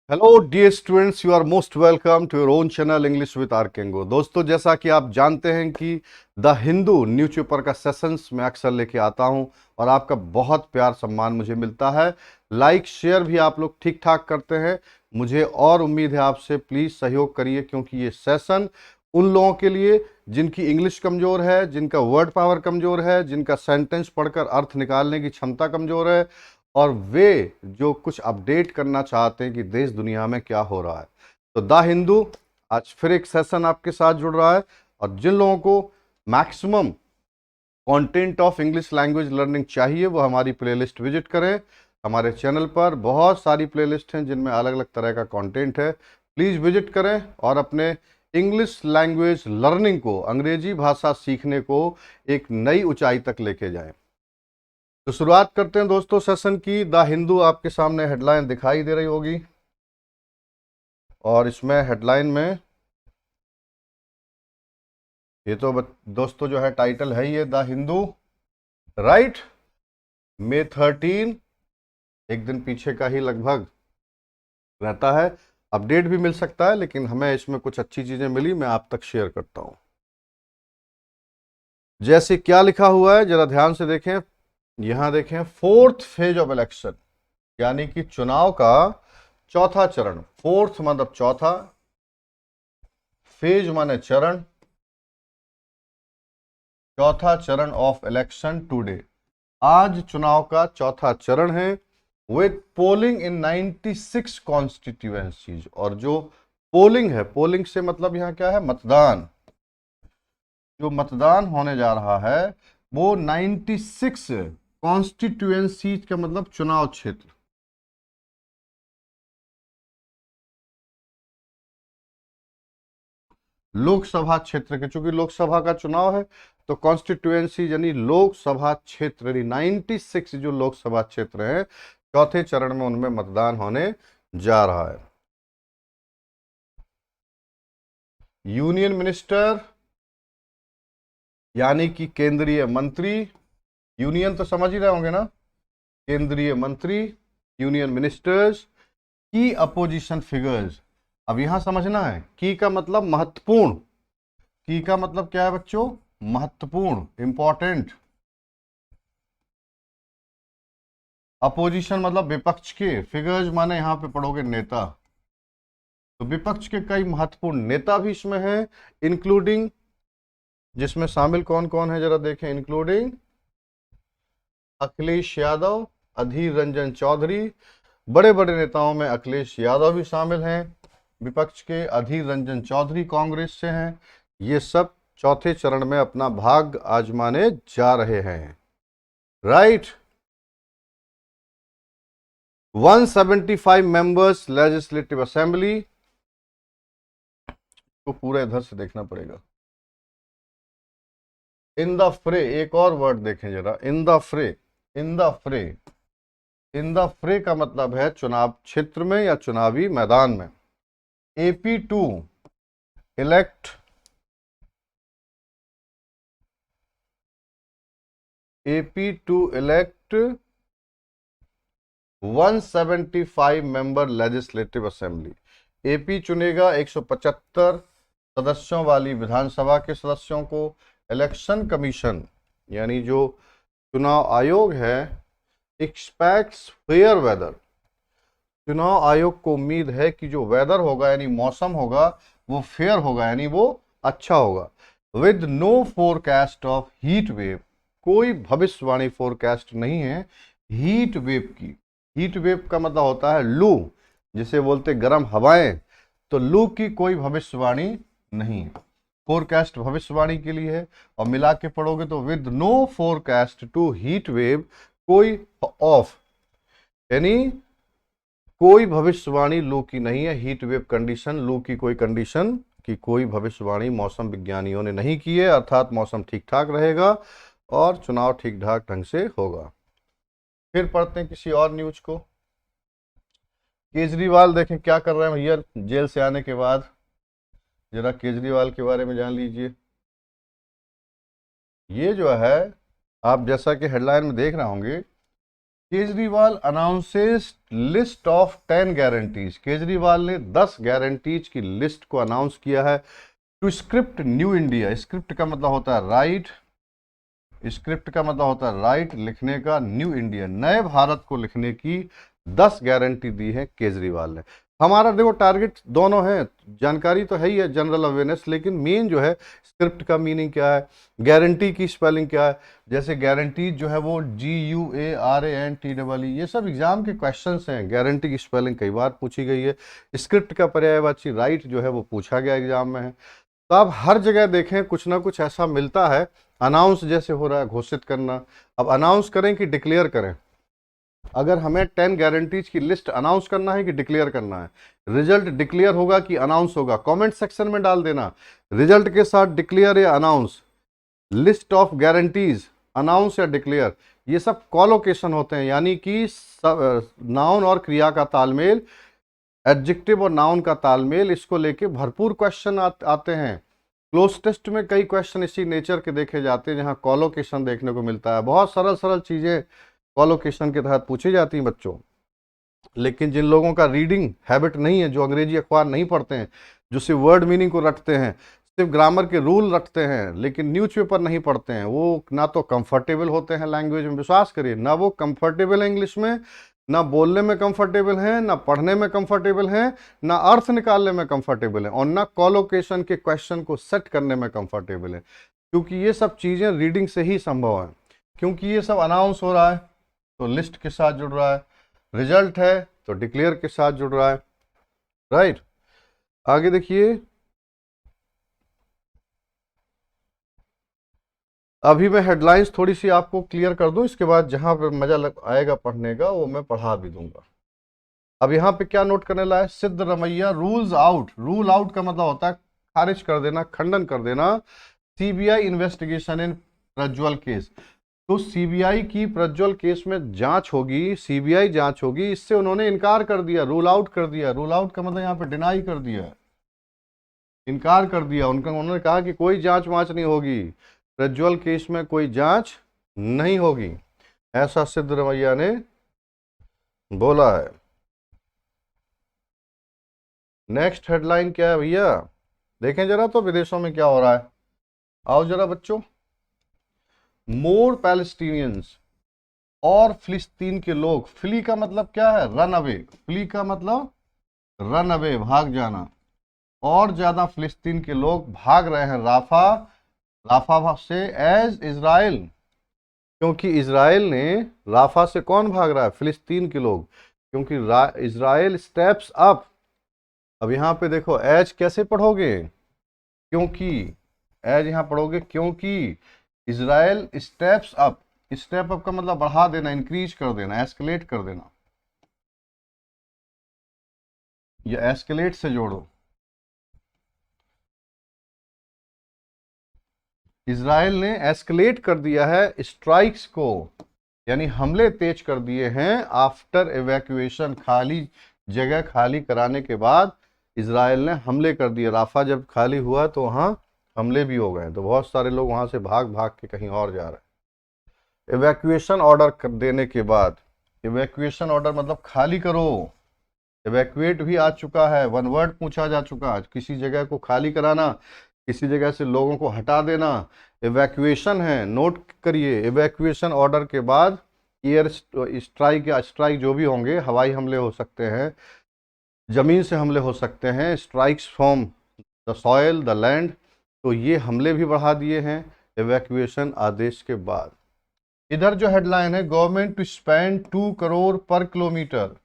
Hello dear students, you are most welcome to your own channel English with Arkengo. दोस्तों, जैसा कि आप जानते हैं कि द हिंदू न्यूज़पेपर का सेशंस मैं अक्सर लेके आता हूं और आपका बहुत प्यार सम्मान मुझे मिलता है। लाइक शेयर भी आप लोग ठीक ठाक करते हैं। मुझे और उम्मीद है आपसे, प्लीज़ सहयोग करिए, क्योंकि ये सेशन उन लोगों के लिए जिनकी इंग्लिश कमज़ोर है, जिनका वर्ड पावर कमज़ोर है, जिनका सेंटेंस पढ़कर अर्थ निकालने की क्षमता कमज़ोर है, और वे जो कुछ अपडेट करना चाहते हैं कि देश दुनिया में क्या हो रहा है। तो द हिंदू आज फिर एक सेशन आपके साथ जुड़ रहा है। और जिन लोगों को maximum content of English language learning चाहिए, वो हमारी प्लेलिस्ट विजिट करें। हमारे चैनल पर बहुत सारी प्लेलिस्ट हैं जिनमें अलग अलग तरह का कंटेंट है। प्लीज़ विजिट करें और अपने इंग्लिश लैंग्वेज लर्निंग को, अंग्रेजी भाषा सीखने को एक नई ऊंचाई तक लेके जाएं। तो शुरुआत करते हैं दोस्तों सेशन की। द हिंदू आपके सामने हेडलाइन दिखाई दे रही होगी और इसमें हेडलाइन में ये तो दोस्तों जो है टाइटल है ये द हिंदू, राइट। May 13 एक दिन पीछे का ही लगभग रहता है, अपडेट भी मिल सकता है, लेकिन हमें इसमें कुछ अच्छी चीजें मिली, मैं आप तक शेयर करता हूं। जैसे क्या लिखा हुआ है जरा ध्यान से देखें। यहां देखें, फोर्थ फेज ऑफ इलेक्शन, यानी कि चुनाव का चौथा चरण। फोर्थ मतलब चौथा, फेज माने चरण, चौथा चरण ऑफ इलेक्शन टुडे। आज चुनाव का चौथा चरण है, विद पोलिंग इन 96 कॉन्स्टिट्यूएंसीज। और जो पोलिंग है, पोलिंग से मतलब यहां क्या है, मतदान। जो मतदान होने जा रहा है वो 96 कॉन्स्टिट्यूएंसीज का मतलब चुनाव क्षेत्र। लोकसभा क्षेत्र के, चूंकि लोकसभा का चुनाव है तो कॉन्स्टिट्यूएंसी यानी लोकसभा क्षेत्र, यानी 96 जो लोकसभा क्षेत्र है चौथे चरण में, उनमें मतदान होने जा रहा है। यूनियन मिनिस्टर यानी कि केंद्रीय मंत्री, यूनियन तो समझ ही रहे होंगे ना, केंद्रीय मंत्री, यूनियन मिनिस्टर्स की अपोजिशन फिगर्स। अब यहां समझना है, की का मतलब महत्वपूर्ण, की का मतलब क्या है बच्चों, महत्वपूर्ण, इंपॉर्टेंट। अपोजिशन मतलब विपक्ष के, फिगर्स माने यहां पे पढ़ोगे नेता। तो विपक्ष के कई महत्वपूर्ण नेता भी इसमें हैं, इंक्लूडिंग, जिसमें शामिल कौन कौन है जरा देखें, इंक्लूडिंग अखिलेश यादव, अधीर रंजन चौधरी। बड़े बड़े नेताओं में अखिलेश यादव भी शामिल हैं विपक्ष के, अधीर रंजन चौधरी कांग्रेस से हैं। ये सब चौथे चरण में अपना भाग आजमाने जा रहे हैं, राइट। 175 मेंबर्स लेजिस्लेटिव असेंबली को पूरा इधर से देखना पड़ेगा। इन द फ्रे, एक और वर्ड देखें जरा, इन द फ्रे। इन द फ्रे, इन द फ्रे का मतलब है चुनाव क्षेत्र में या चुनावी मैदान में। AP to elect, AP to elect 175 member legislative assembly. AP चुनेगा 175 सदस्यों वाली विधानसभा के सदस्यों को। इलेक्शन कमीशन यानी जो चुनाव आयोग है, एक्सपेक्ट्स फेयर वेदर, चुनाव आयोग को उम्मीद है कि जो वेदर होगा यानी मौसम होगा वो फेयर होगा, यानी वो अच्छा होगा। With no forecast of heat wave, कोई भविष्यवाणी फोरकास्ट नहीं है हीट वेव की। हीट वेव का मतलब होता है लू, जिसे बोलते गर्म हवाएं, तो लू की कोई भविष्यवाणी नहीं है। फोरकास्ट भविष्यवाणी के लिए है, और मिला के पढ़ोगे तो with no forecast to heat wave, कोई ऑफ यानी कोई भविष्यवाणी लू की नहीं है। हीट वेव कंडीशन, लू की कोई कंडीशन की कोई भविष्यवाणी मौसम विज्ञानियों ने नहीं की है, अर्थात मौसम ठीक ठाक रहेगा और चुनाव ठीक ठाक ढंग से होगा। फिर पढ़ते हैं किसी और न्यूज को। केजरीवाल देखें क्या कर रहे हैं भैया जेल से आने के बाद, जरा केजरीवाल के बारे में जान लीजिए। ये जो है, आप जैसा कि हेडलाइन में देख रहे होंगे, Kejriwal announces list of 10 guarantees. Kejriwal ने 10 गारंटीज की लिस्ट को अनाउंस किया है। To script new India, script का मतलब होता है राइट, स्क्रिप्ट का मतलब होता है राइट, लिखने का, न्यू इंडिया नए भारत को लिखने की 10 गारंटी दी है केजरीवाल ने। हमारा देखो टारगेट दोनों है, जानकारी तो है ही है, जनरल अवेयरनेस, लेकिन मेन जो है स्क्रिप्ट का मीनिंग क्या है, गारंटी की स्पेलिंग क्या है। जैसे गारंटी जो है वो GUARANTEE, ये सब एग्जाम के क्वेश्चंस हैं। गारंटी की स्पेलिंग कई बार पूछी गई है। स्क्रिप्ट का पर्यायवाची राइट जो है वो पूछा गया एग्जाम में है। तो आप हर जगह देखें कुछ ना कुछ ऐसा मिलता है। अनाउंस जैसे हो रहा है, घोषित करना। अब अनाउंस करें कि डिक्लेयर करें? अगर हमें 10 गारंटीज की लिस्ट अनाउंस करना है कि डिक्लेयर करना है, रिजल्ट डिक्लेयर होगा कि अनाउंस होगा, कमेंट सेक्शन में डाल देना। रिजल्ट के साथ डिक्लेयर या announce, list of guarantees, announce या डिक्लेयर, ये सब कॉलोकेशन होते हैं, यानी कि नाउन और क्रिया का तालमेल, एडजेक्टिव और नाउन का तालमेल, इसको लेके भरपूर क्वेश्चन आते हैं। क्लोज टेस्ट में कई क्वेश्चन इसी नेचर के देखे जाते हैं जहां कॉलोकेशन देखने को मिलता है। बहुत सरल सरल चीजें कॉलोकेशन के तहत पूछी जाती हैं बच्चों। लेकिन जिन लोगों का रीडिंग हैबिट नहीं है, जो अंग्रेजी अखबार नहीं पढ़ते हैं, जो सिर्फ वर्ड मीनिंग को रटते हैं, सिर्फ ग्रामर के रूल रटते हैं, लेकिन न्यूज़पेपर नहीं पढ़ते हैं, वो ना तो कंफर्टेबल होते हैं लैंग्वेज में, विश्वास करिए, ना वो कंफर्टेबल है इंग्लिश में, ना बोलने में कंफर्टेबल हैं, ना पढ़ने में कंफर्टेबल हैं, ना अर्थ निकालने में कंफर्टेबल हैं, और ना कॉलोकेशन के क्वेश्चन को सेट करने में कंफर्टेबल है। क्योंकि ये सब चीज़ें रीडिंग से ही संभव है। क्योंकि ये सब अनाउंस हो रहा है तो लिस्ट के साथ जुड़ रहा है, रिजल्ट है तो डिक्लेयर के साथ जुड़ रहा है, राइट। आगे देखिए, अभी मैं हेडलाइंस थोड़ी सी आपको क्लियर कर दूं, इसके बाद जहां पे मजा आएगा पढ़ने का वो मैं पढ़ा भी दूंगा। अब यहाँ पे क्या नोट करने लायक, Siddaramaiah rules out. Rule out का मतलब होता है खारिज कर देना, खंडन कर देना। CBI investigation in Prajwal case, तो सीबीआई की प्रज्वल केस में जांच होगी, सीबीआई जांच होगी, इससे उन्होंने इनकार कर दिया, रूल आउट कर दिया। रूल आउट का मतलब यहाँ पे डिनाई कर दिया, इनकार कर दिया उन्होंने कहा कि कोई जांच वांच नहीं होगी, प्रज्वल केस में कोई जांच नहीं होगी, ऐसा सिद्धरमैया ने बोला है। नेक्स्ट हेडलाइन क्या है भैया, देखें जरा तो विदेशों में क्या हो रहा है। आओ जरा बच्चों, मोर पैलेस्टीनियंस, और फिलिस्तीन के लोग, फ्ली का मतलब क्या है, रन अवे, फ्ली का मतलब रन अवे, भाग जाना, और ज्यादा फिलिस्तीन के लोग भाग रहे हैं राफा से एज इजराइल, क्योंकि इजराइल ने, राफा से कौन भाग रहा है, फिलिस्तीन के लोग, क्योंकि इजराइल स्टेप्स अप। अब यहां पे देखो एज कैसे पढ़ोगे, क्योंकि, एज यहां पढ़ोगे क्योंकि Israel steps up. Step up का मतलब बढ़ा देना, इंक्रीज कर देना, एस्केलेट कर देना, या एस्केलेट से जोड़ो। इजराइल ने एस्केलेट कर दिया है स्ट्राइक्स को, यानी हमले तेज कर दिए हैं आफ्टर एवैक्यूएशन, खाली जगह खाली कराने के बाद इजराइल ने हमले कर दिए। राफा जब खाली हुआ तो वहां हमले भी हो गए, तो बहुत सारे लोग वहां से भाग भाग के कहीं और जा रहे हैं। एवैक्यूएशन ऑर्डर कर देने के बाद, एवैक्यूएशन ऑर्डर मतलब खाली करो, एवैक्यूएट भी आ चुका है, वन वर्ड पूछा जा चुका है, किसी जगह को खाली कराना, किसी जगह से लोगों को हटा देना, एवैक्यूएशन है, नोट करिए। एवैक्यूएशन ऑर्डर के बाद एयर स्ट्राइक या स्ट्राइक जो भी होंगे, हवाई हमले हो सकते हैं, जमीन से हमले हो सकते हैं, strikes from the soil the land, तो ये हमले भी बढ़ा दिए हैं एवैक्यूएशन आदेश के बाद। इधर जो हेडलाइन है, गवर्नमेंट टू स्पेंड 2 करोड़ पर किलोमीटर,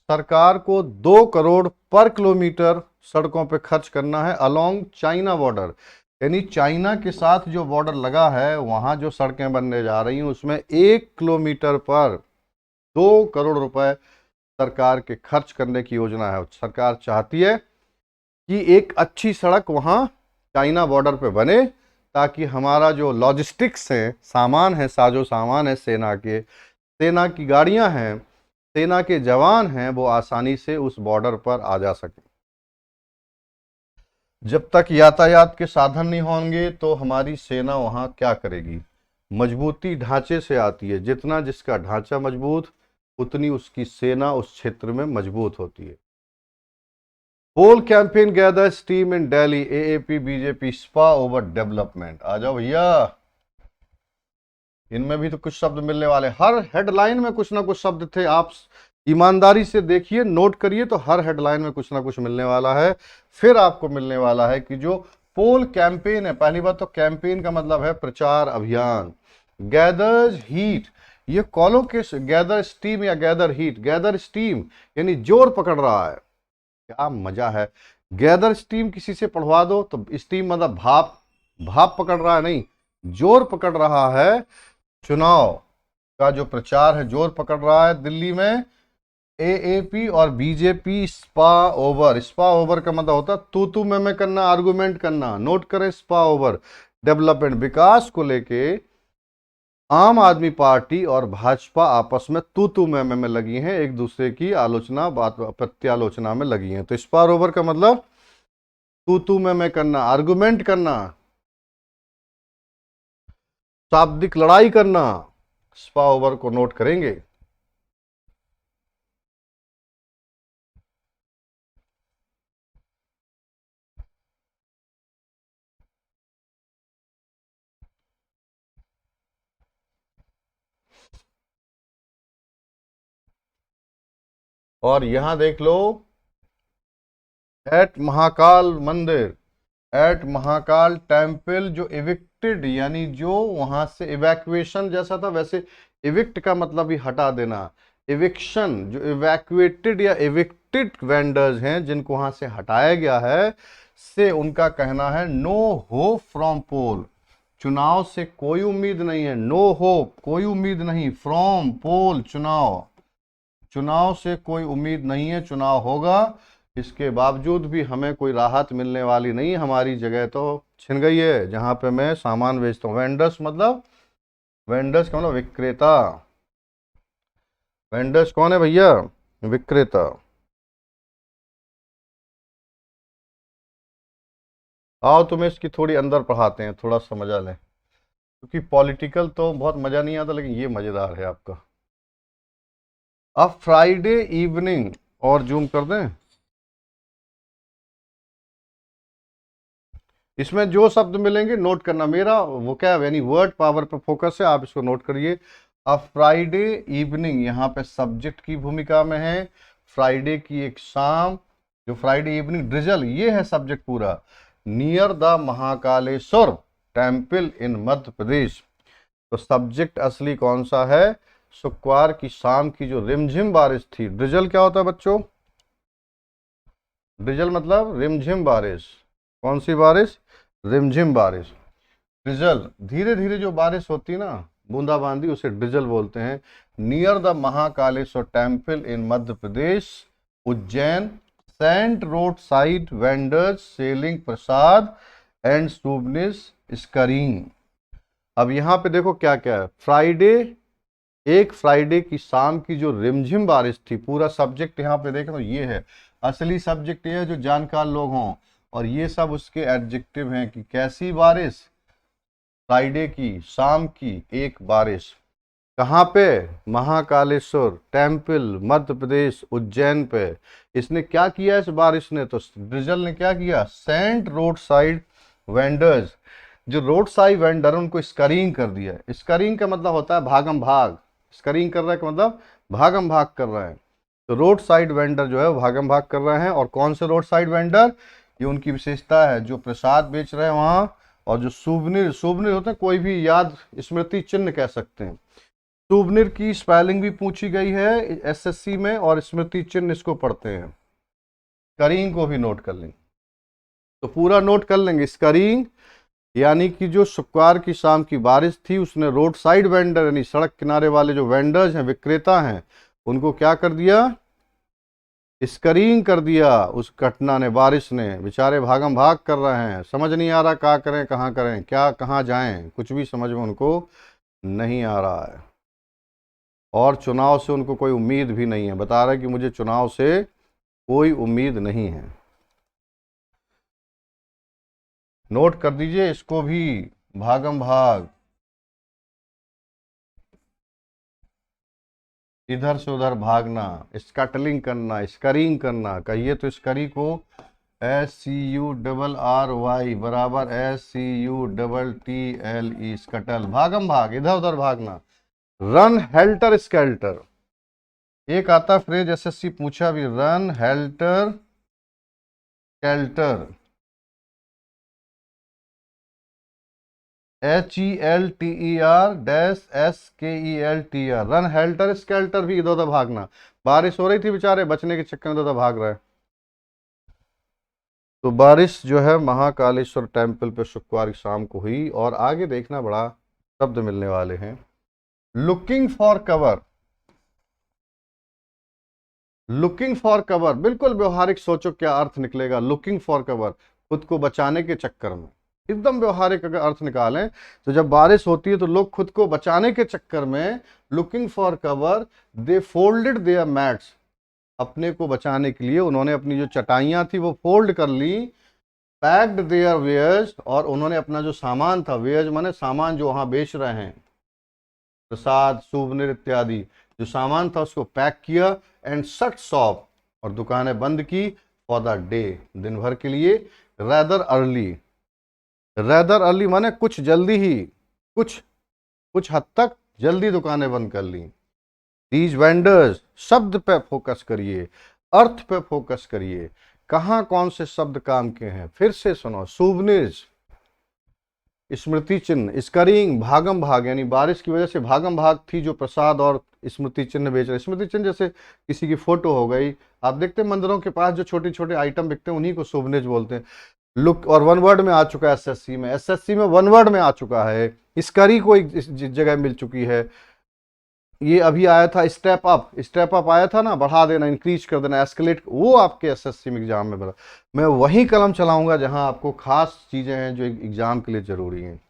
सरकार को 2 करोड़ पर किलोमीटर सड़कों पे खर्च करना है अलोंग चाइना बॉर्डर, यानी चाइना के साथ जो बॉर्डर लगा है वहां जो सड़कें बनने जा रही हैं उसमें 1 किलोमीटर पर 2 करोड़ रुपए सरकार के खर्च करने की योजना है। सरकार चाहती है कि एक अच्छी सड़क वहां चाइना बॉर्डर पे बने, ताकि हमारा जो लॉजिस्टिक्स है, सामान है, साजो सामान है, सेना की गाड़ियां हैं, सेना के जवान हैं, वो आसानी से उस बॉर्डर पर आ जा सके। जब तक यातायात के साधन नहीं होंगे तो हमारी सेना वहां क्या करेगी। मजबूती ढांचे से आती है, जितना जिसका ढांचा मजबूत उतनी उसकी सेना उस क्षेत्र में मजबूत होती है। Whole campaign gather steam in Delhi, AAP BJP spar over development. आ जाओ भैया, इनमें भी तो कुछ शब्द मिलने वाले, हर हेडलाइन में कुछ ना कुछ शब्द थे। आप ईमानदारी से देखिए, नोट करिए, तो हर हेडलाइन में कुछ ना कुछ मिलने वाला है। फिर आपको मिलने वाला है कि जो पोल कैंपेन है, पहली बात तो कैंपेन का मतलब है प्रचार अभियान। गैदर्स हीट, ये कॉलों के गैदर स्टीम या गैदर हीट, गैदर स्टीम यानी जोर पकड़ रहा है। क्या मजा है, गैदर स्टीम किसी से पढ़वा दो तो स्टीम मतलब भाप, भाप पकड़ रहा है नहीं, जोर पकड़ रहा है। चुनाव का जो प्रचार है जोर पकड़ रहा है दिल्ली में। एएपी और BJP spar over, spa over का मतलब होता है तू मैं करना, आर्गुमेंट करना। नोट करें, स्पा ओवर डेवलपमेंट, विकास को लेके आम आदमी पार्टी और भाजपा आपस में तू मैं लगी हैं, एक दूसरे की आलोचना, बात प्रत्यालोचना में लगी हैं। तो स्पा ओवर का मतलब तू मैं करना, आर्गुमेंट करना, शाब्दिक लड़ाई करना। स्पा ओवर को नोट करेंगे। और यहां देख लो, एट महाकाल मंदिर, एट महाकाल टेम्पल, जो इविक्टेड यानी जो वहां से इवैक्यूएशन जैसा था, वैसे इविक्ट का मतलब ही हटा देना। इविक्शन, जो इवैक्यूएटेड या इविक्टेड वेंडर्स हैं जिनको वहां से हटाया गया है, से उनका कहना है नो होप फ्रॉम पोल, चुनाव से कोई उम्मीद नहीं है। नो होप, कोई उम्मीद नहीं, फ्रॉम पोल, चुनाव, चुनाव से कोई उम्मीद नहीं है, चुनाव होगा, इसके बावजूद भी हमें कोई राहत मिलने वाली नहीं। हमारी जगह तो छिन गई है जहां पे मैं सामान बेचता हूँ। वेंडर्स मतलब, वेंडर्स का मतलब विक्रेता। वेंडर्स कौन है भैया? विक्रेता। आओ तुम्हें इसकी थोड़ी अंदर पढ़ाते हैं, थोड़ा सा मजा लें, क्योंकि पॉलिटिकल तो बहुत मजा नहीं आता, लेकिन ये मजेदार है आपका। अब फ्राइडे इवनिंग, और जूम कर दें, इसमें जो शब्द मिलेंगे नोट करना। मेरा वो क्या यानी वर्ड पावर पे फोकस है, आप इसको नोट करिए। अब फ्राइडे इवनिंग यहाँ पे सब्जेक्ट की भूमिका में है। फ्राइडे की एक शाम, जो फ्राइडे इवनिंग ड्रिजल, ये है सब्जेक्ट पूरा। Near the Mahakaleshwar temple in Madhya Pradesh, तो सब्जेक्ट असली कौन सा है? शुक्रवार की शाम की जो रिमझिम बारिश थी। ड्रिजल क्या होता है बच्चों? ड्रिजल मतलब रिमझिम बारिश। कौन सी बारिश? रिमझिम बारिश। ड्रिजल, धीरे धीरे जो बारिश होती है ना, बूंदाबांदी, उसे ड्रिजल बोलते हैं। Near the Mahakaleshwar temple in Madhya Pradesh, Ujjain, सेंट road side vendors selling prasad and souvenirs screen. अब यहाँ पे देखो क्या क्या है। फ्राइडे, एक फ्राइडे की शाम की जो रिमझिम बारिश थी, पूरा सब्जेक्ट यहाँ पे देखें तो ये है। असली सब्जेक्ट ये है जो जानकार लोग हों, और ये सब उसके एडजेक्टिव हैं कि कैसी बारिश? फ्राइडे की शाम की एक बारिश। कहाँ पे? महाकालेश्वर टेम्पल, मध्य प्रदेश, उज्जैन पे। इसने क्या किया इस बारिश ने? तो ड्रिजल ने क्या किया? सेंट रोड साइड वेंडर्स, जो रोड साइड वेंडर उनको स्करिंग कर दिया। स्करिंग का मतलब होता है भागम भाग। स्करिंग कर रहा है का मतलब भागम भाग कर रहे हैं। तो रोड साइड वेंडर जो है वो भागम भाग कर रहे हैं। और कौन से रोड साइड वेंडर? ये उनकी विशेषता है, जो प्रसाद बेच रहे हैं वहाँ, और जो सुवनिर, सुवनिर होते हैं कोई भी याद, स्मृति चिन्ह कह सकते हैं। सुवनिर की स्पेलिंग भी पूछी गई है एसएससी में, और स्मृति चिन्ह इसको पढ़ते हैं। स्करिंग को भी नोट कर लेंगे, तो पूरा नोट कर लेंगे। स्करिंग यानी कि जो शुक्रवार की शाम की बारिश थी, उसने रोड साइड वेंडर यानी सड़क किनारे वाले जो वेंडर्स हैं, विक्रेता हैं, उनको क्या कर दिया? स्करीन कर दिया। उस घटना ने, बारिश ने, बेचारे भागम भाग कर रहे हैं, समझ नहीं आ रहा क्या करें, कहाँ करें, क्या कहाँ जाएं, कुछ भी समझ में उनको नहीं आ रहा है। और चुनाव से उनको कोई उम्मीद भी नहीं है, बता रहे कि मुझे चुनाव से कोई उम्मीद नहीं है। नोट कर दीजिए इसको भी, भागम भाग। इधर से उधर भागना, स्कटलिंग करना, स्करिंग करना। कहिए तो स्करी को SCURRY बराबर SCUTTLE, स्कटल, भागम भाग, इधर उधर भागना। रन हेल्टर स्केल्टर, एक आता फ्रेज SSC पूछा भी, run helter skeletal, HELTER-SKELTR, run helter skeletal भी इधर उधर भागना। बारिश हो रही थी, बेचारे बचने के चक्कर में इधर उधर भाग रहे हैं। तो बारिश जो है महाकालेश्वर टेम्पल पे शुक्रवार की शाम को हुई। और आगे देखना, बड़ा शब्द मिलने वाले हैं। Looking for cover, looking for cover, बिल्कुल व्यवहारिक सोचो क्या अर्थ निकलेगा। लुकिंग फॉर कवर, खुद को बचाने के चक्कर में, एकदम व्यवहारिक अगर अर्थ निकालें तो जब बारिश होती है तो लोग खुद को बचाने के चक्कर में, looking for cover, they folded their mats, अपने को बचाने के लिए उन्होंने अपनी जो चटाइयां थी वो फोल्ड कर ली। पैक्ड देयर वेयर्स, और उन्होंने अपना जो सामान था, वेयर्स माने सामान जो वहां बेच रहे हैं, प्रसाद, सूवनिर इत्यादि, जो सामान था उसको पैक किया। एंड शट शॉप, और दुकानें बंद की, फॉर द डे, दिन भर के लिए। रेदर अर्ली, रेदर अर्ली माने कुछ जल्दी ही, कुछ हद तक जल्दी दुकानें बंद कर ली। दीज वेंडर्स, शब्द पे फोकस करिए, अर्थ पे फोकस करिए, कहां कौन से शब्द काम के हैं, फिर से सुनो। सूवनिर्स, स्मृति चिन्ह, स्करिंग, भागम भाग, यानी बारिश की वजह से भागम भाग थी, जो प्रसाद और स्मृति चिन्ह बेच रहे। स्मृति चिन्ह जैसे किसी की फोटो हो गई, आप देखते हैं मंदिरों के पास जो छोटे छोटे आइटम बिकते हैं, उन्हीं को सूवनिर्स बोलते हैं। लुक, और वन वर्ड में आ चुका है SSC में, SSC में वन वर्ड में आ चुका है। स्करी को एक जगह मिल चुकी है। ये अभी आया था स्टेप अप, स्टेप अप आया था ना, बढ़ा देना, इंक्रीज कर देना, एस्केलेट, वो आपके SSC में एग्जाम में बना। मैं वही कलम चलाऊंगा जहां आपको खास चीजें हैं जो एग्जाम के लिए जरूरी हैं।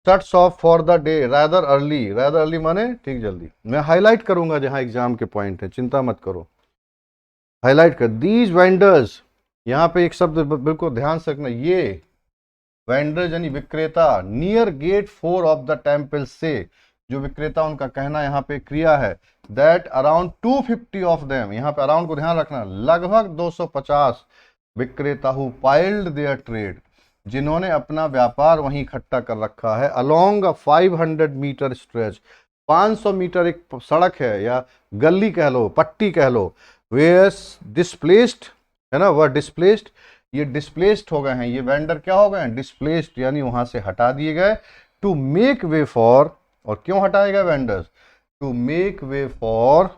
Shuts of for the day, rather early, rather early माने ठीक जल्दी। मैं हाईलाइट करूंगा जहां एग्जाम के पॉइंट है, चिंता मत करो, हाईलाइट कर। दीज वेंडर्स, यहाँ पे एक शब्द बिल्कुल ध्यान से रखना, ये वेंडर्स यानी विक्रेता, near gate 4 of the temple से, जो विक्रेता, उनका कहना यहाँ पे क्रिया है, दैट अराउंड 250 ऑफ देम, यहाँ पे अराउंड को ध्यान रखना, लगभग 250 विक्रेता हु पाइल्ड देयर ट्रेड, जिन्होंने अपना व्यापार वहीं इकट्ठा कर रखा है। Along a 500 metre stretch, 500 metre एक सड़क है या गली कह लो, पट्टी कह लो। वेयर्स डिस्प्लेस्ड, है ना, वह डिस्प्लेस्ड, ये डिस्प्लेस्ड हो गए हैं, ये वेंडर क्या हो गए हैं, डिस्प्लेस्ड, यानी वहां से हटा दिए गए। टू मेक वे फॉर, और क्यों हटाए गए vendors, to make way for,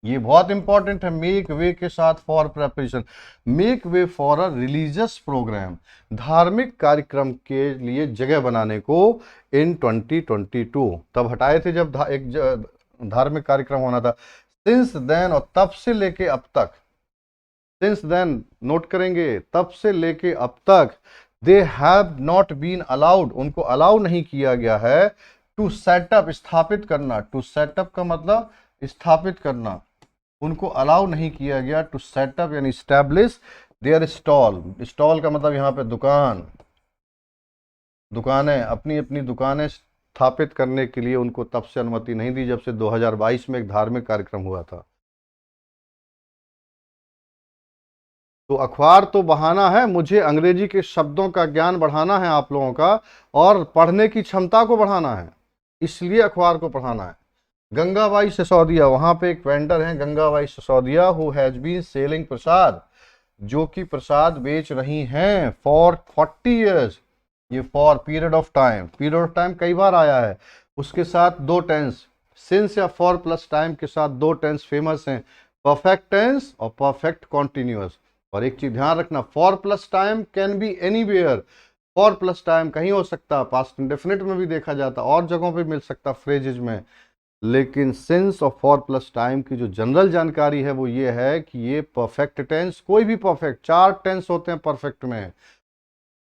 ये बहुत इंपॉर्टेंट है, मेक वे के साथ for preparation, make way for a religious programme, धार्मिक कार्यक्रम के लिए जगह बनाने को इन 2022, तब हटाए थे जब एक धार्मिक कार्यक्रम होना था। सिंस देन, और तब से लेके अब तक, सिंस देन नोट करेंगे, तब से लेके अब तक, they have not been allowed, उनको अलाउ नहीं किया गया है, टू सेटअप, स्थापित करना, टू सेटअप का मतलब स्थापित करना, उनको अलाउ नहीं किया गया टू सेटअप यानी स्टैब्लिश देयर स्टॉल, स्टॉल का मतलब यहाँ पे दुकान, दुकानें, अपनी अपनी दुकानें स्थापित करने के लिए उनको तब से अनुमति नहीं दी जब से 2022 में एक धार्मिक कार्यक्रम हुआ था। तो अखबार तो बहाना है, मुझे अंग्रेजी के शब्दों का ज्ञान बढ़ाना है आप लोगों का, और पढ़ने की क्षमता को बढ़ाना है, इसलिए अखबार को पढ़ाना है। गंगाबाई सिसोदिया, वहां पे एक वेंडर हैं Gangabai Sisodia, who has been selling prasad, जो कि प्रसाद बेच रही हैं फॉर 40 ईयर्स, ये for period of time, period of time कई बार आया है, उसके साथ दो टेंस, सिंस या फॉर प्लस टाइम के साथ दो टेंस फेमस हैं, परफेक्ट टेंस और परफेक्ट कॉन्टिन्यूअस। और एक चीज ध्यान रखना, for plus time can be anywhere, for plus time कहीं हो सकता, पास्ट इंडेफिनिट में भी देखा जाता, और जगहों पे मिल सकता फ्रेजेज में, लेकिन सिंस और फॉर प्लस टाइम की जो जनरल जानकारी है वो ये है कि ये परफेक्ट टेंस, कोई भी परफेक्ट, चार टेंस होते हैं परफेक्ट में,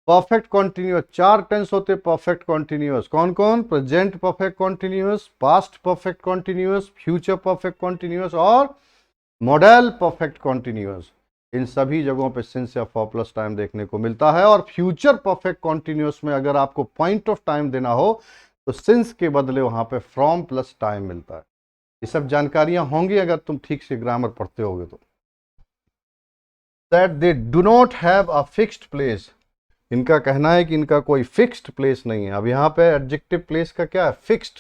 परफेक्ट कॉन्टिन्यूअस, चार टेंस होते हैं परफेक्ट कॉन्टिन्यूअस, कौन कौन, present perfect continuous, past perfect continuous, future perfect continuous और मॉडल परफेक्ट कॉन्टिन्यूअस। इन सभी जगहों पे सिंस या फॉर प्लस टाइम देखने को मिलता है। और फ्यूचर परफेक्ट कॉन्टिन्यूअस में अगर आपको पॉइंट ऑफ टाइम देना हो तो सिंस के बदले वहां पे फ्रॉम प्लस टाइम मिलता है। ये सब जानकारियां होंगी अगर तुम ठीक से ग्रामर पढ़ते होगे तो। That they do not have a fixed place, इनका कहना है कि इनका कोई फिक्स्ड प्लेस नहीं है। अब यहाँ पे एडजेक्टिव प्लेस का क्या है, फिक्स्ड।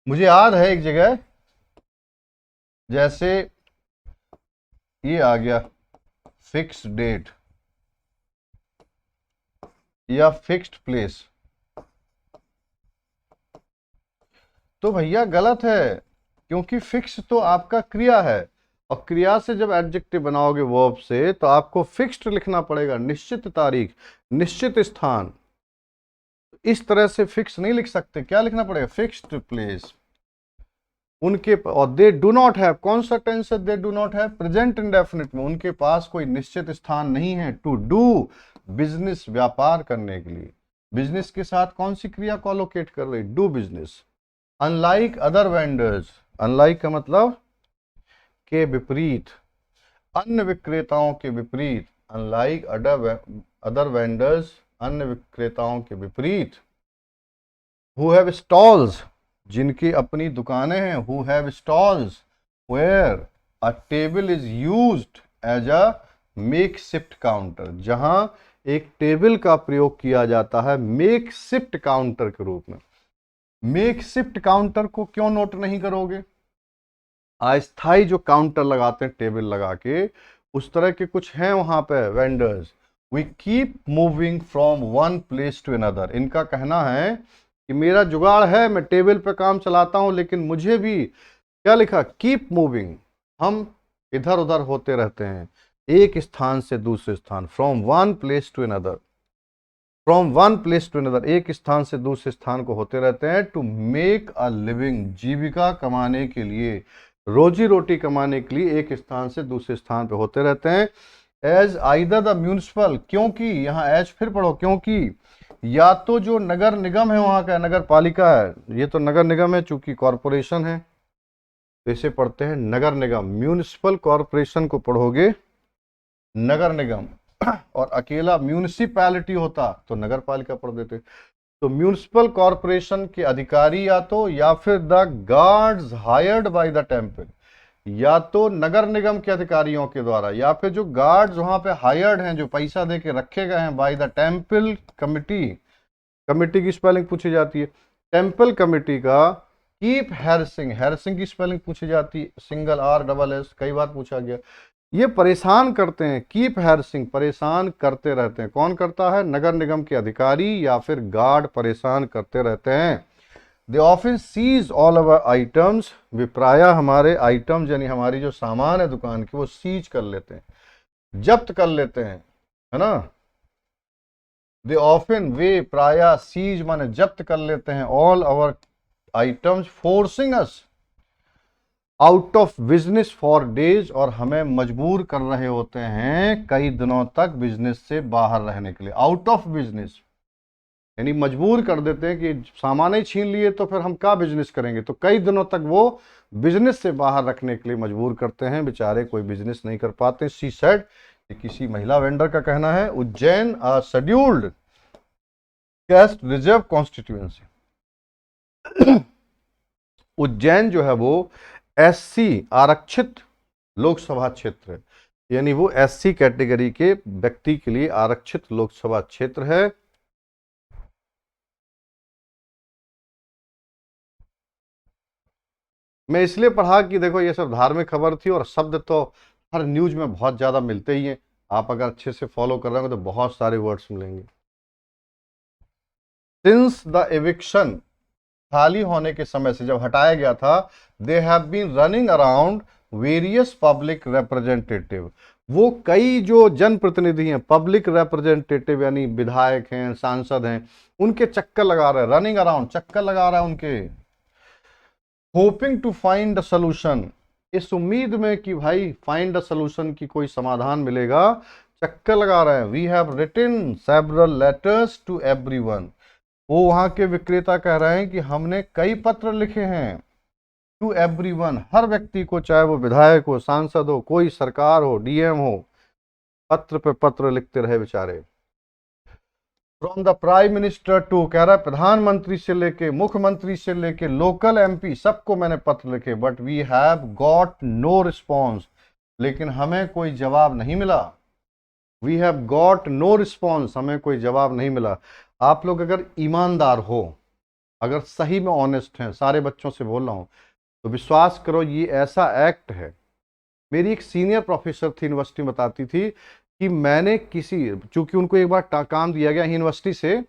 मुझे याद है एक जगह, जैसे ये आ गया फिक्स्ड डेट या फिक्स्ड प्लेस, तो भैया गलत है, क्योंकि फिक्स तो आपका क्रिया है, और क्रिया से जब एडजेक्टिव बनाओगे वर्ब से तो आपको फिक्स्ड लिखना पड़ेगा, निश्चित तारीख, निश्चित स्थान। इस तरह से फिक्स नहीं लिख सकते, क्या लिखना पड़ेगा, फिक्स्ड प्लेस। उनके और दे डू नॉट हैव, कौन सा टेंस है, they do not have, present indefinite में, उनके पास कोई निश्चित स्थान नहीं है टू डू बिजनेस, व्यापार करने के लिए। बिजनेस के साथ कौन सी क्रिया को अलोकेट कर रही, do business. Unlike other vendors, unlike का मतलब के विपरीत, अन्य विक्रेताओं के विपरीत, अनलाइक अदर वेंडर्स, अन्य विक्रेताओं के विपरीत। हु हैव स्टॉल्स, जिनकी अपनी दुकानें हैं, who have stalls where a table is used as a makeshift counter, जहां एक टेबल का प्रयोग किया जाता है मेक शिफ्ट काउंटर के रूप में। मेक शिफ्ट काउंटर को क्यों नोट नहीं करोगे, अस्थाई जो काउंटर लगाते हैं टेबल लगा के, उस तरह के कुछ हैं वहां पे vendors. We keep moving from one place to another, इनका कहना है कि मेरा जुगाड़ है, मैं टेबल पे काम चलाता हूं, लेकिन मुझे भी क्या लिखा, कीप मूविंग, हम इधर उधर होते रहते हैं एक स्थान से दूसरे स्थान, from one place to another, from one place to another, एक स्थान से दूसरे स्थान को होते रहते हैं, टू मेक अ लिविंग, जीविका कमाने के लिए, रोजी रोटी कमाने के लिए एक स्थान से दूसरे स्थान पे होते रहते हैं। एज आइदर द म्यूनिसिपल, क्योंकि यहाँ एज फिर पढ़ो, क्योंकि या तो जो नगर निगम है वहां का, नगर पालिका है, ये तो नगर निगम है चूंकि कॉरपोरेशन है, तो इसे पढ़ते हैं नगर निगम। म्यूनिसिपल कॉरपोरेशन को पढ़ोगे नगर निगम, और अकेला म्यूनिसिपैलिटी होता तो नगर पालिका पढ़ देते। तो म्यूनिसिपल कॉरपोरेशन के अधिकारी या तो, या फिर the guards hired by the temple, या तो नगर निगम के अधिकारियों के द्वारा, या फिर जो गार्ड्स वहां पे हायर्ड हैं, जो पैसा दे के रखे गए हैं, by the temple committee, committee की स्पेलिंग पूछी जाती है, टेम्पल कमिटी का कीप हैरसिंग, हैरसिंग की स्पेलिंग पूछी जाती है, सिंगल आर डबल एस, कई बार पूछा गया। ये परेशान करते हैं, कीप हैरसिंग, परेशान करते रहते हैं, कौन करता है, नगर निगम के अधिकारी या फिर गार्ड परेशान करते रहते हैं। They often seize all our items, वे प्रायः हमारे आइटम्स यानी हमारी जो सामान है दुकान की वो सीज कर लेते हैं, जब्त कर लेते हैं, है ना। दे ऑफन, वे प्रायः, सीज माने जब्त कर लेते हैं, all our items, forcing us out of business for days, और हमें मजबूर कर रहे होते हैं कई दिनों तक बिजनेस से बाहर रहने के लिए। आउट ऑफ बिजनेस यानी मजबूर कर देते हैं कि सामान ही छीन लिए तो फिर हम क्या बिजनेस करेंगे, तो कई दिनों तक वो बिजनेस से बाहर रखने के लिए मजबूर करते हैं, बेचारे कोई बिजनेस नहीं कर पाते। शी सेड, किसी महिला वेंडर का कहना है, Ujjain a scheduled caste reserve constituency, Ujjain जो है वो एससी आरक्षित लोकसभा क्षेत्र है, यानी वो एससी कैटेगरी के व्यक्ति के लिए आरक्षित लोकसभा क्षेत्र है। मैं इसलिए पढ़ा कि देखो ये सब धार्मिक खबर थी, और शब्द तो हर न्यूज में बहुत ज्यादा मिलते ही हैं, आप अगर अच्छे से फॉलो कर रहे हो तो बहुत सारे वर्ड्स मिलेंगे। सिंस द एविक्शन, खाली होने के समय से, जब हटाया गया था, they have been running around various public representative, वो कई जो जनप्रतिनिधि हैं, पब्लिक रिप्रेजेंटेटिव यानी विधायक हैं, सांसद हैं, उनके चक्कर लगा रहे हैं, रनिंग अराउंड चक्कर लगा रहा है उनके, hoping to find the solution, इस उम्मीद में कि भाई फाइंड द सोल्यूशन की कोई समाधान मिलेगा, चक्कर लगा रहे हैं। We have written several letters to everyone, वो वहां के विक्रेता कह रहे हैं कि हमने कई पत्र लिखे हैं, टू एवरीवन, हर व्यक्ति को, चाहे वो विधायक हो, सांसद हो, कोई सरकार हो, डीएम हो, पत्र पे पत्र लिखते रहे बेचारे। From the prime minister to, कह रहा है प्रधानमंत्री से लेके मुख्यमंत्री से लेके लोकल एमपी सबको मैंने पत्र लिखे, but we have got no response, लेकिन हमें कोई जवाब नहीं मिला। We have got no response, हमें कोई जवाब नहीं मिला। आप लोग अगर ईमानदार हो, अगर सही में ऑनेस्ट हैं, सारे बच्चों से बोल रहा हूं, तो विश्वास करो ये ऐसा एक्ट है। मेरी एक सीनियर प्रोफेसर थी यूनिवर्सिटी, बताती थी कि मैंने चूंकि उनको एक बार काम दिया गया यूनिवर्सिटी से,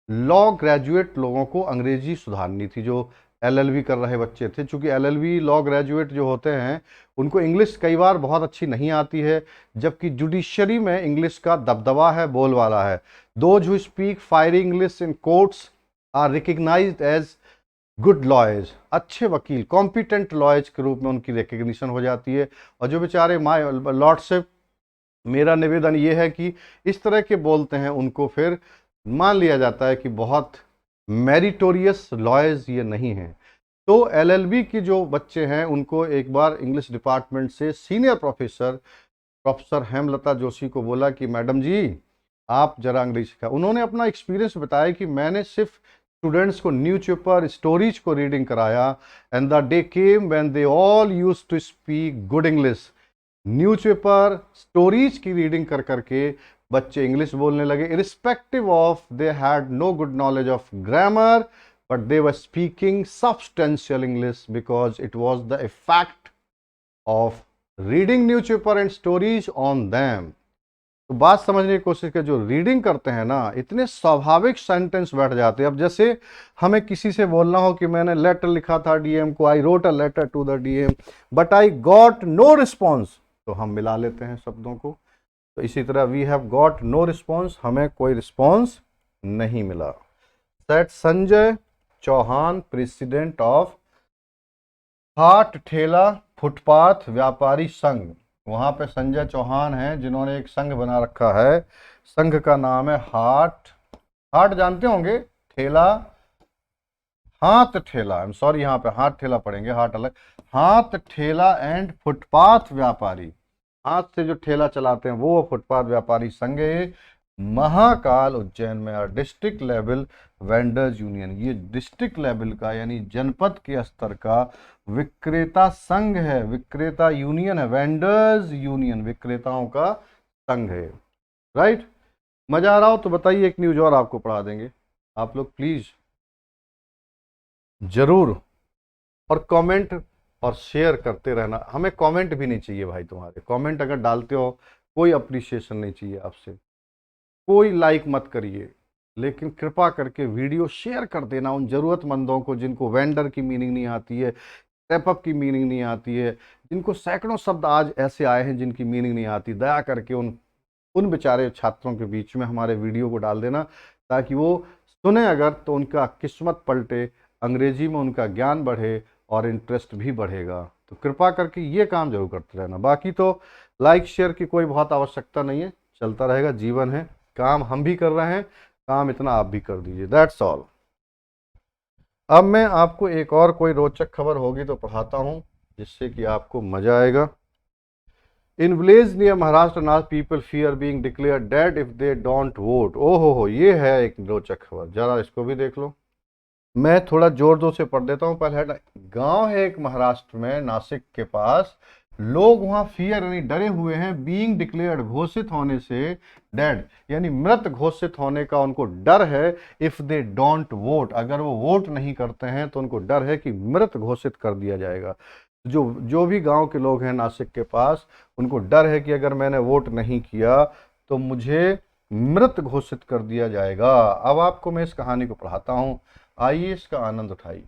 लॉ ग्रेजुएट लोगों को अंग्रेजी सुधारनी थी, जो एलएलबी कर रहे बच्चे थे। चूंकि एलएलबी लॉ ग्रेजुएट जो होते हैं उनको इंग्लिश कई बार बहुत अच्छी नहीं आती है, जबकि जुडिशरी में इंग्लिश का दबदबा है, बोलबाला है। Those who speak fiery English in courts are recognised as good lawyers, अच्छे वकील, कॉम्पिटेंट लॉयर्स के रूप में उनकी रिकग्निशन हो जाती है। और जो बेचारे माय लॉर्डशिप, मेरा निवेदन ये है कि इस तरह के बोलते हैं उनको फिर मान लिया जाता है कि बहुत मेरिटोरियस लॉयर्स ये नहीं हैं। तो एलएलबी की जो बच्चे हैं उनको एक बार इंग्लिश डिपार्टमेंट से सीनियर प्रोफेसर हेमलता जोशी को बोला कि मैडम जी आप जरा अंग्रेजी सिखा। उन्होंने अपना एक्सपीरियंस बताया कि मैंने सिर्फ स्टूडेंट्स को न्यूज़पेपर स्टोरीज को रीडिंग कराया, and the day came when they all used to speak good English. Newspaper stories की रीडिंग कर करके बच्चे इंग्लिश बोलने लगे, irrespective of they had no good knowledge of grammar, but they were speaking substantial English because it was the effect of reading newspaper and stories on them. तो बात समझने की कोशिश कर, जो रीडिंग करते हैं ना, इतने स्वाभाविक सेंटेंस बैठ जाते हैं। अब जैसे हमें किसी से बोलना हो कि मैंने लेटर लिखा था डीएम को, I wrote a letter to the DM but I got no response, तो हम मिला लेते हैं शब्दों को। तो इसी तरह we have got no response, हमें कोई रिस्पॉन्स नहीं मिला। Said Sanjay Chauhan, president of हाट ठेला फुटपाथ व्यापारी संघ। वहां पे संजय चौहान हैं जिन्होंने एक संघ बना रखा है, संघ का नाम है हाट जानते होंगे, ठेला, हाथ ठेला, आई एम सॉरी यहाँ पे हाथ ठेला पढ़ेंगे, हाट अलग, हाथ ठेला एंड फुटपाथ व्यापारी, हाथ से जो ठेला चलाते हैं वो फुटपाथ व्यापारी संघ है। महाकाल उज्जैन में और डिस्ट्रिक्ट लेवल वेंडर्स यूनियन, ये डिस्ट्रिक्ट लेवल का यानी जनपद के स्तर का विक्रेता संघ है, विक्रेता यूनियन है, वेंडर्स यूनियन विक्रेताओं का संघ है। राइट, मजा आ रहा हो तो बताइए, एक न्यूज और आपको पढ़ा देंगे, आप लोग प्लीज जरूर, और कमेंट और शेयर करते रहना। हमें कमेंट भी नहीं चाहिए भाई, तुम्हारे कमेंट अगर डालते हो कोई अप्रिशिएशन नहीं चाहिए आपसे, कोई लाइक मत करिए, लेकिन कृपा करके वीडियो शेयर कर देना उन जरूरतमंदों को जिनको वेंडर की मीनिंग नहीं आती है, स्टेप अप की मीनिंग नहीं आती है, जिनको सैकड़ों शब्द आज ऐसे आए हैं जिनकी मीनिंग नहीं आती। दया करके उन बेचारे छात्रों के बीच में हमारे वीडियो को डाल देना, ताकि वो सुने अगर तो उनका किस्मत पलटे, अंग्रेजी में उनका ज्ञान बढ़े और इंटरेस्ट भी बढ़ेगा। तो कृपा करके ये काम जरूर करते रहना। बाकी तो लाइक शेयर की कोई बहुत आवश्यकता नहीं है, चलता रहेगा, जीवन है, काम हम भी कर रहे हैं, काम इतना आप भी कर दीजिए, दैट्स ऑल। अब मैं आपको एक और कोई रोचक खबर होगी तो पढ़ाता हूं, जिससे कि आपको मजा आएगा। In village near Maharashtra now people fear being declare dead if they don't vote. ओहो हो, ये है एक रोचक खबर, जरा इसको भी देख लो। मैं थोड़ा जोर जोर से पढ़ देता हूँ पहले। गांव है एक महाराष्ट्र में, नासिक के पास, लोग वहां फियर यानी डरे हुए हैं, बीइंग डिक्लेयर्ड घोषित होने से, डेड यानी मृत घोषित होने का उनको डर है, इफ दे डोंट वोट अगर वो वोट नहीं करते हैं तो उनको डर है कि मृत घोषित कर दिया जाएगा। जो भी गांव के लोग हैं नासिक के पास, उनको डर है कि अगर मैंने वोट नहीं किया तो मुझे मृत घोषित कर दिया जाएगा। अब आपको मैं इस कहानी को पढ़ाता हूं, आइए इसका आनंद उठाइए।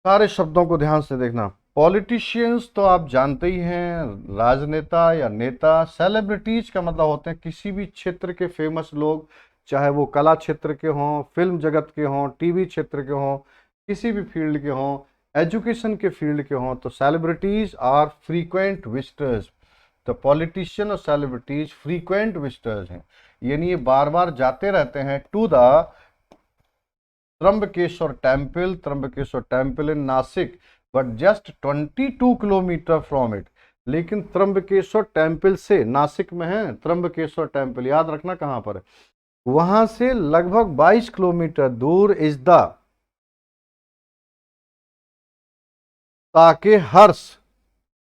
सारे शब्दों को ध्यान से देखना। पॉलिटिशियंस तो आप जानते ही हैं, राजनेता या नेता। सेलिब्रिटीज का मतलब होते हैं किसी भी क्षेत्र के फेमस लोग, चाहे वो कला क्षेत्र के हों, फिल्म जगत के हों, टीवी क्षेत्र के हों, किसी भी फील्ड के हों, एजुकेशन के फील्ड के हों। तो सेलिब्रिटीज आर फ्रीक्वेंट विजिटर्स। तो पॉलिटिशियन और सेलिब्रिटीज फ्रीक्वेंट विजिटर्स हैं, यानी ये बार बार जाते रहते हैं to the Trimbakeshwar temple in Nashik, but just 22 kilometre from it. लेकिन त्र्यंबकेश्वर टेम्पल से, नासिक में है त्र्यंबकेश्वर टेम्पल, याद रखना कहां पर है, वहां से लगभग 22 किलोमीटर दूर इज द ताकेहर्ष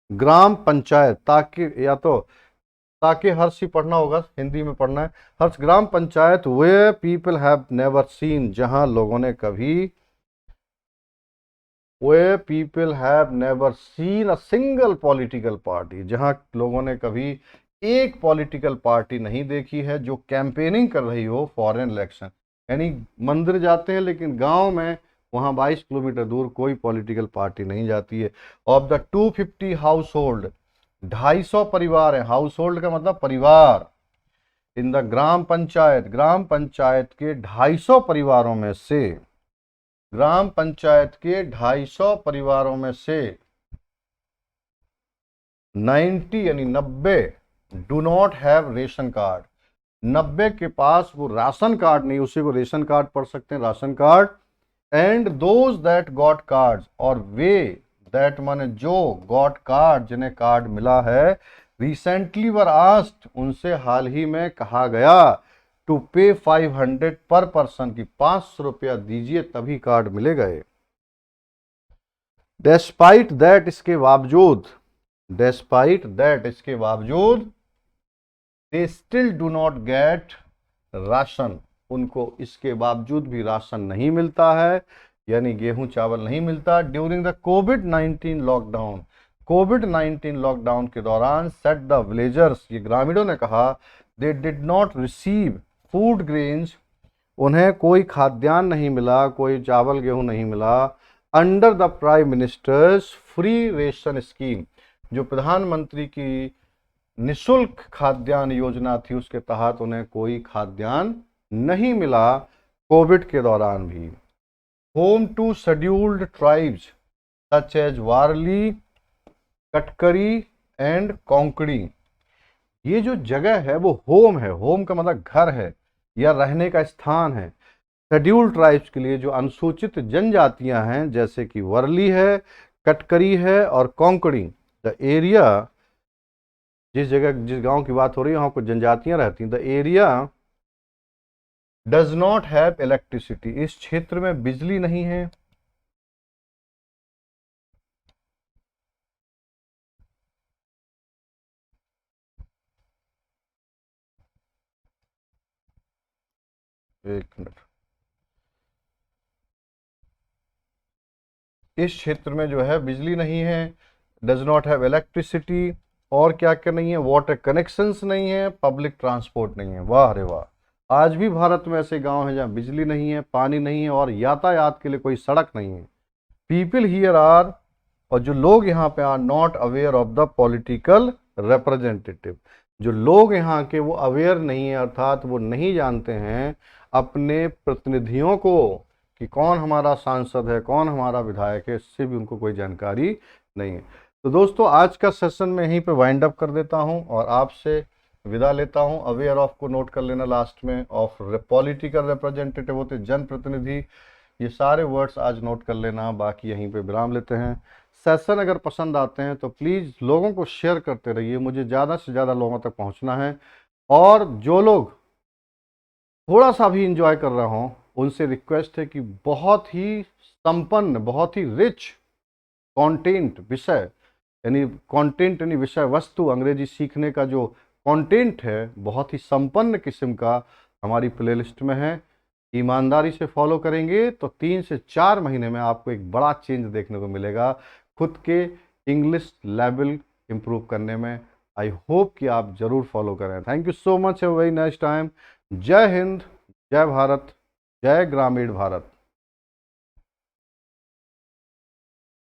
ग्राम पंचायत। ताकि, या तो ताकि हर्ष ही पढ़ना होगा, हिंदी में पढ़ना है, Harsh gram panchayat, where people have never seen, जहां लोगों ने कभी, where people have never seen a single political party, जहां लोगों ने कभी एक पॉलिटिकल पार्टी नहीं देखी है जो कैंपेनिंग कर रही हो फॉरेन इलेक्शन। यानी मंदिर जाते हैं लेकिन गांव में वहां 22 किलोमीटर दूर कोई पॉलिटिकल पार्टी नहीं जाती है। ऑफ द 250 हाउस होल्ड, 250 परिवार है, हाउस होल्ड का मतलब परिवार, इन द ग्राम पंचायत, ग्राम पंचायत के 250 परिवारों में से, ग्राम पंचायत के 250 परिवारों में से 90 यानी 90 do not have ration card, 90 के पास वो राशन कार्ड नहीं, उसी को रेशन कार्ड पढ़ सकते हैं, ration card. And those that got card, और वे दैट माने जो, गॉट कार्ड जिन्हें कार्ड मिला है, रिसेंटली वर आस्क्ड उनसे हाल ही में कहा गया, टू पे 500 पर पर्सन की 500 रुपया दीजिए तभी कार्ड मिलेगा। डेस्पाइट दैट, इसके बावजूद, डेस्पाइट दैट इसके बावजूद, they still do not gate ration, उनको इसके बावजूद भी राशन नहीं मिलता है, यानी गेहूं चावल नहीं मिलता। During the covid lockdown, covid lockdown के दौरान, सेट द विलेजर्स, ये ग्रामीणों ने कहा, they did not receive food grains, उन्हें कोई खाद्यान्न नहीं मिला, कोई चावल गेहूं नहीं मिला, under the prime ministers free ration scheme, जो प्रधानमंत्री की निशुल्क खाद्यान्न योजना थी उसके तहत उन्हें कोई खाद्यान्न नहीं मिला कोविड के दौरान भी। Home to scheduled tribes such as Warli, Katkari and Konkani, ये जो जगह है वो होम है, होम का मतलब घर है या रहने का स्थान है। शेड्यूल्ड ट्राइब्स के लिए जो अनुसूचित जनजातियां हैं, जैसे कि वर्ली है, कटकरी है और कोंकणी, द एरिया, जिस जगह जिस गांव की बात हो रही है वहां कुछ जनजातियां रहती हैं, the area does not have electricity, इस क्षेत्र में बिजली नहीं है। एक मिनट, इस क्षेत्र में जो है बिजली नहीं है, डज नॉट हैव इलेक्ट्रिसिटी, और क्या क्या नहीं है, वाटर कनेक्शंस नहीं है, पब्लिक ट्रांसपोर्ट नहीं है। वाह रे वाह, आज भी भारत में ऐसे गांव हैं जहां बिजली नहीं है, पानी नहीं है और यातायात के लिए कोई सड़क नहीं है। पीपल हियर आर, और जो लोग यहाँ पे are not aware of the political representative, जो लोग यहाँ के वो अवेयर नहीं है, अर्थात वो नहीं जानते हैं अपने प्रतिनिधियों को कि कौन हमारा सांसद है, कौन हमारा विधायक है, इससे भी उनको कोई जानकारी नहीं है। तो दोस्तों आज का सेशन मैं यहीं पे वाइंड अप कर देता हूं और आपसे विदा लेता हूं। अवेयर ऑफ को नोट कर लेना लास्ट में, ऑफ पॉलिटिकल रिप्रेजेंटेटिव होते जनप्रतिनिधि, ये सारे वर्ड्स आज नोट कर लेना, बाकी यहीं पे विराम लेते हैं। सेशन अगर पसंद आते हैं तो प्लीज़ लोगों को शेयर करते रहिए, मुझे ज़्यादा से ज़्यादा लोगों तक पहुंचना है। और जो लोग थोड़ा सा भी इंजॉय कर रहे हों उनसे रिक्वेस्ट है कि बहुत ही संपन्न, बहुत ही रिच कंटेंट विषय, यानी कंटेंट यानी विषय वस्तु, अंग्रेजी सीखने का जो कंटेंट है बहुत ही संपन्न किस्म का हमारी प्लेलिस्ट में है। ईमानदारी से फॉलो करेंगे तो 3 से 4 महीने में आपको एक बड़ा चेंज देखने को मिलेगा खुद के इंग्लिश लेवल इंप्रूव करने में। आई होप कि आप जरूर फॉलो करें। Thank you so much, have a very nice time. जय हिंद, जय भारत, जय ग्रामीण भारत।